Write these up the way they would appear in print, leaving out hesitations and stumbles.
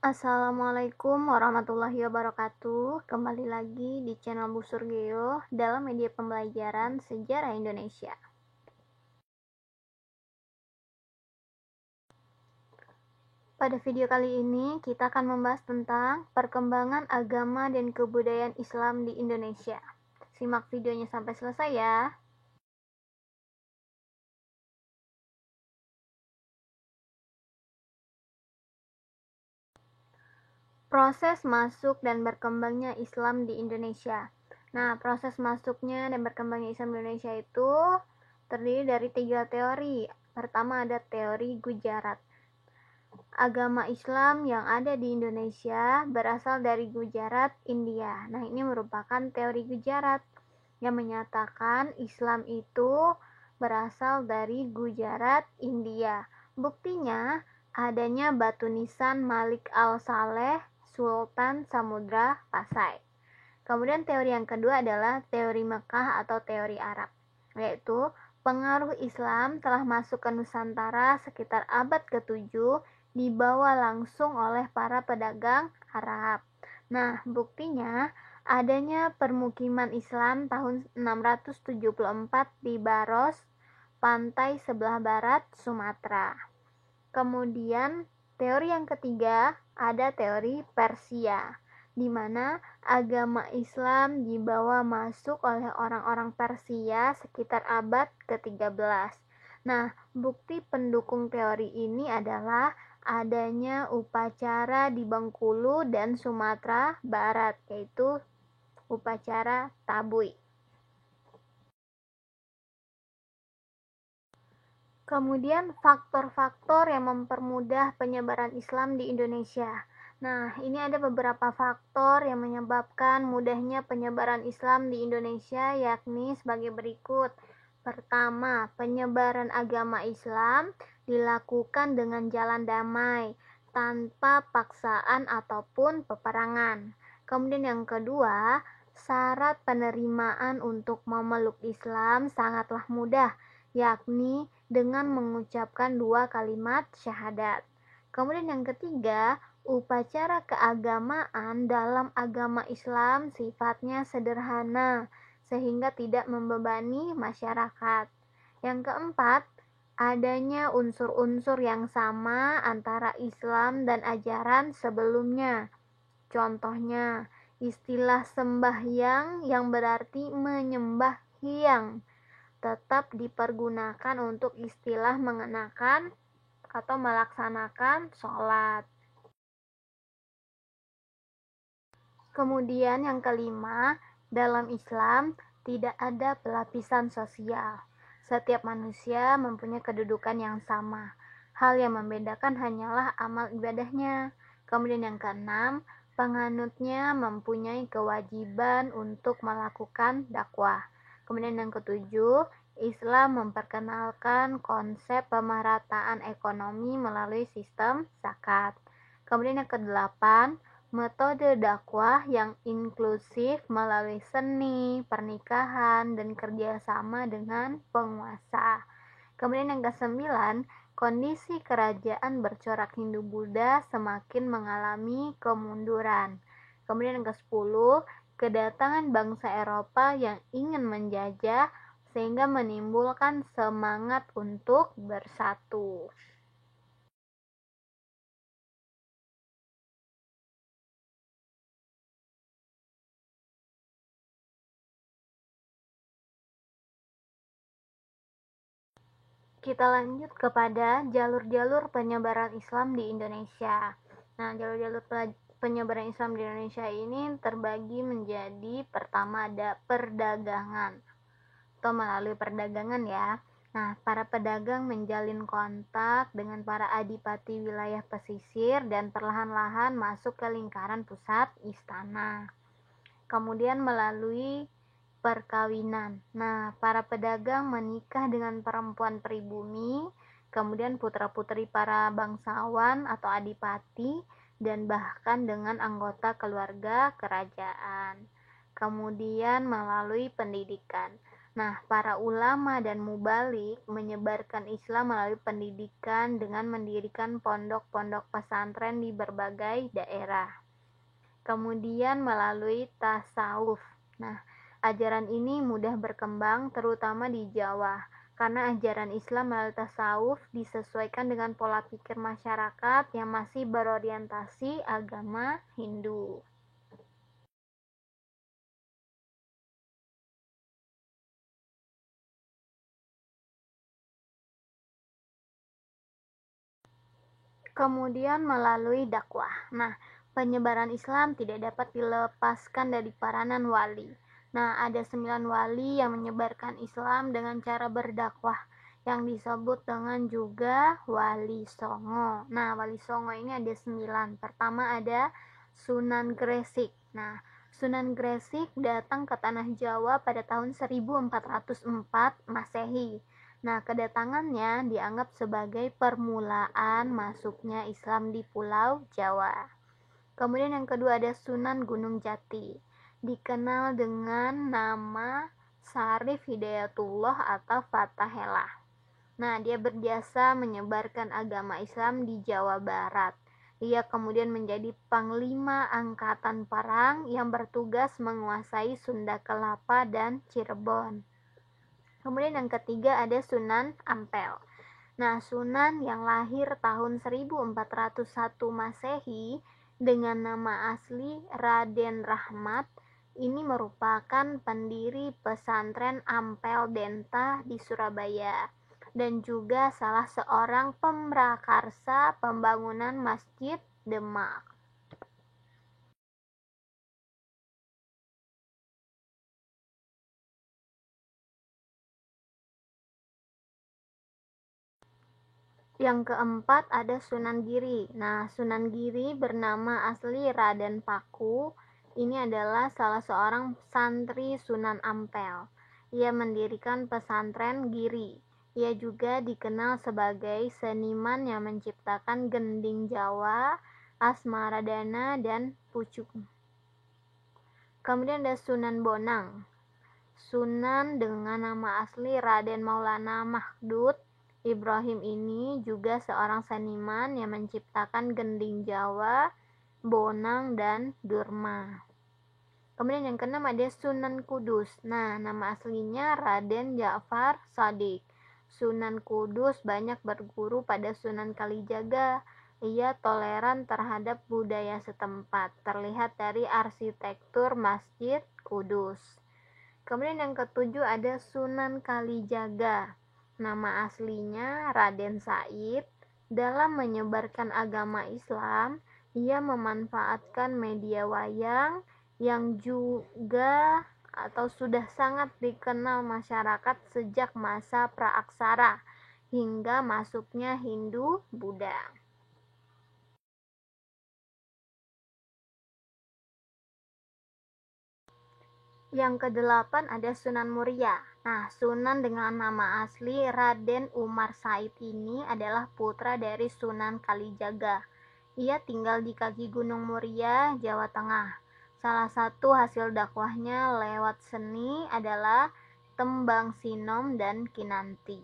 Assalamualaikum warahmatullahi wabarakatuh. Kembali lagi di channel Bu Surgeo dalam media pembelajaran sejarah Indonesia. Pada video kali ini kita akan membahas tentang perkembangan agama dan kebudayaan Islam di Indonesia. Simak videonya sampai selesai ya. Proses masuk dan berkembangnya Islam di Indonesia. Nah, proses masuknya dan berkembangnya Islam di Indonesia itu terdiri dari 3 teori. Pertama ada teori Gujarat. Agama Islam yang ada di Indonesia berasal dari Gujarat, India. Nah, ini merupakan teori Gujarat yang menyatakan Islam itu berasal dari Gujarat, India. Buktinya adanya batu nisan Malik al-Saleh, Sultan Samudra Pasai. Kemudian teori yang kedua adalah teori Mekah atau teori Arab, yaitu pengaruh Islam telah masuk ke Nusantara sekitar abad ke-7 dibawa langsung oleh para pedagang Arab. Nah, buktinya adanya permukiman Islam tahun 674 di Baros, pantai sebelah barat Sumatera. Kemudian teori yang ketiga ada teori Persia, di mana agama Islam dibawa masuk oleh orang-orang Persia sekitar abad ke-13. Nah, bukti pendukung teori ini adalah adanya upacara di Bengkulu dan Sumatera Barat, yaitu upacara Tabui. Kemudian faktor-faktor yang mempermudah penyebaran Islam di Indonesia. Nah, ini ada beberapa faktor yang menyebabkan mudahnya penyebaran Islam di Indonesia, yakni sebagai berikut. Pertama, penyebaran agama Islam dilakukan dengan jalan damai, tanpa paksaan ataupun peperangan. Kemudian yang kedua, syarat penerimaan untuk memeluk Islam sangatlah mudah, yakni dengan mengucapkan 2 kalimat syahadat. Kemudian yang ketiga, upacara keagamaan dalam agama Islam sifatnya sederhana sehingga tidak membebani masyarakat. Yang keempat, adanya unsur-unsur yang sama antara Islam dan ajaran sebelumnya. Contohnya, istilah sembahyang yang berarti menyembah hyang tetap dipergunakan untuk istilah mengenakan atau melaksanakan sholat. Kemudian yang kelima, dalam Islam tidak ada pelapisan sosial. Setiap manusia mempunyai kedudukan yang sama. Hal yang membedakan hanyalah amal ibadahnya. Kemudian yang keenam, penganutnya mempunyai kewajiban untuk melakukan dakwah. Kemudian yang ketujuh, Islam memperkenalkan konsep pemerataan ekonomi melalui sistem zakat. Kemudian yang kedelapan, metode dakwah yang inklusif melalui seni, pernikahan, dan kerjasama dengan penguasa. Kemudian yang kesembilan, kondisi kerajaan bercorak Hindu-Buddha semakin mengalami kemunduran. Kemudian yang ke-10, kedatangan bangsa Eropa yang ingin menjajah sehingga menimbulkan semangat untuk bersatu. Kita lanjut kepada jalur-jalur penyebaran Islam di Indonesia. Nah, jalur-jalur penyebaran Islam di Indonesia ini terbagi menjadi, pertama ada perdagangan atau melalui perdagangan ya. Nah, para pedagang menjalin kontak dengan para adipati wilayah pesisir dan perlahan-lahan masuk ke lingkaran pusat istana. Kemudian melalui perkawinan. Nah, para pedagang menikah dengan perempuan pribumi, kemudian putra-putri para bangsawan atau adipati, dan bahkan dengan anggota keluarga kerajaan. Kemudian melalui pendidikan. Nah, para ulama dan mubalik menyebarkan Islam melalui pendidikan dengan mendirikan pondok-pondok pesantren di berbagai daerah. Kemudian melalui tasawuf. Nah, ajaran ini mudah berkembang terutama di Jawa karena ajaran Islam melalui tasawuf disesuaikan dengan pola pikir masyarakat yang masih berorientasi agama Hindu. Kemudian melalui dakwah. Nah, penyebaran Islam tidak dapat dilepaskan dari peranan wali. Nah, ada 9 wali yang menyebarkan Islam dengan cara berdakwah yang disebut dengan juga wali songo. Nah, wali songo ini ada 9. Pertama ada Sunan Gresik. Nah, Sunan Gresik datang ke tanah Jawa pada tahun 1404 Masehi. Nah, kedatangannya dianggap sebagai permulaan masuknya Islam di Pulau Jawa. Kemudian yang kedua ada Sunan Gunung Jati, dikenal dengan nama Sarif Hidayatullah atau Fatahillah. Nah, dia berjasa menyebarkan agama Islam di Jawa Barat. Ia kemudian menjadi panglima angkatan perang yang bertugas menguasai Sunda Kelapa dan Cirebon. Kemudian yang ketiga ada Sunan Ampel. Nah, Sunan yang lahir tahun 1401 Masehi dengan nama asli Raden Rahmat ini merupakan pendiri pesantren Ampel Denta di Surabaya dan juga salah seorang pemrakarsa pembangunan Masjid Demak. Yang keempat ada Sunan Giri. Nah, Sunan Giri bernama asli Raden Paku. Ini adalah salah seorang santri Sunan Ampel. Ia mendirikan pesantren Giri. Ia juga dikenal sebagai seniman yang menciptakan gending Jawa, Asmaradana, dan pucuk. Kemudian ada Sunan Bonang. Sunan dengan nama asli Raden Maulana Mahdud Ibrahim ini juga seorang seniman yang menciptakan gending Jawa, bonang, dan durma. Kemudian yang keenam ada Sunan Kudus. Nah, nama aslinya Raden Ja'far Shadiq. Sunan Kudus banyak berguru pada Sunan Kalijaga. Ia toleran terhadap budaya setempat, terlihat dari arsitektur Masjid Kudus. Kemudian yang ketujuh ada Sunan Kalijaga. Nama aslinya Raden Said. Dalam menyebarkan agama Islam, ia memanfaatkan media wayang yang juga atau sudah sangat dikenal masyarakat sejak masa praaksara hingga masuknya Hindu Buddha. Yang kedelapan ada Sunan Muria. Nah, Sunan dengan nama asli Raden Umar Said ini adalah putra dari Sunan Kalijaga. Ia tinggal di kaki Gunung Muria, Jawa Tengah. Salah satu hasil dakwahnya lewat seni adalah tembang sinom dan kinanti.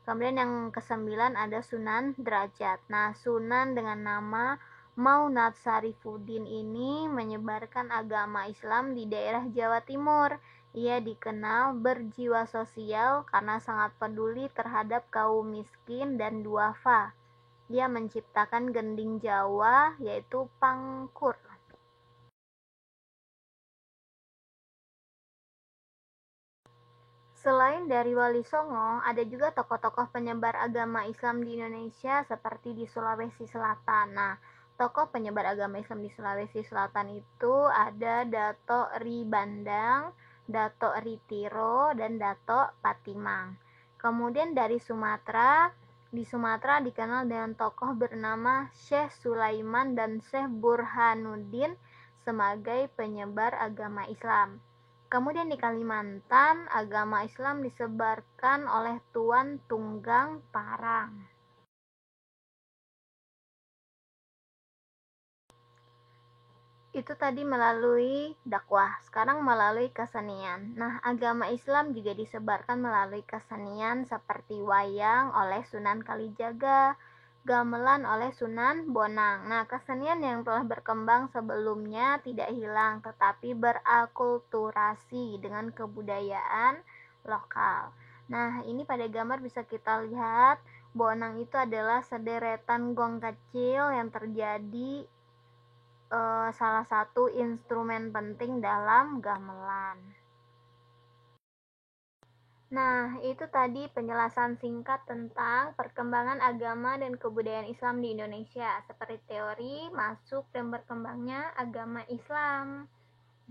Kemudian yang kesembilan ada Sunan Derajat. Nah, Sunan dengan nama Maunad Sarifuddin ini menyebarkan agama Islam di daerah Jawa Timur. Ia dikenal berjiwa sosial karena sangat peduli terhadap kaum miskin dan duafa. Ia menciptakan gending Jawa yaitu pangkur. Selain dari Wali Songo, ada juga tokoh-tokoh penyebar agama Islam di Indonesia seperti di Sulawesi Selatan. Nah, tokoh penyebar agama Islam di Sulawesi Selatan itu ada Dato Ri Bandang, Dato Ri Tiro, dan Dato Patimang. Kemudian dari Sumatera, di Sumatera dikenal dengan tokoh bernama Syekh Sulaiman dan Syekh Burhanuddin sebagai penyebar agama Islam. Kemudian di Kalimantan, agama Islam disebarkan oleh Tuan Tunggang Parang. Itu tadi melalui dakwah, sekarang melalui kesenian. Nah, agama Islam juga disebarkan melalui kesenian seperti wayang oleh Sunan Kalijaga, gamelan oleh Sunan Bonang. Nah, kesenian yang telah berkembang sebelumnya tidak hilang, tetapi berakulturasi dengan kebudayaan lokal. Nah, ini pada gambar bisa kita lihat, bonang itu adalah sederetan gong kecil yang terjadi salah satu instrumen penting dalam gamelan. Nah, itu tadi penjelasan singkat tentang perkembangan agama dan kebudayaan Islam di Indonesia, seperti teori, masuk dan berkembangnya agama Islam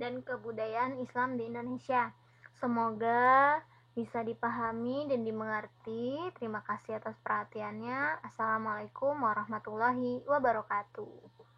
dan kebudayaan Islam di Indonesia. Semoga bisa dipahami dan dimengerti. Terima kasih atas perhatiannya. Assalamualaikum warahmatullahi wabarakatuh.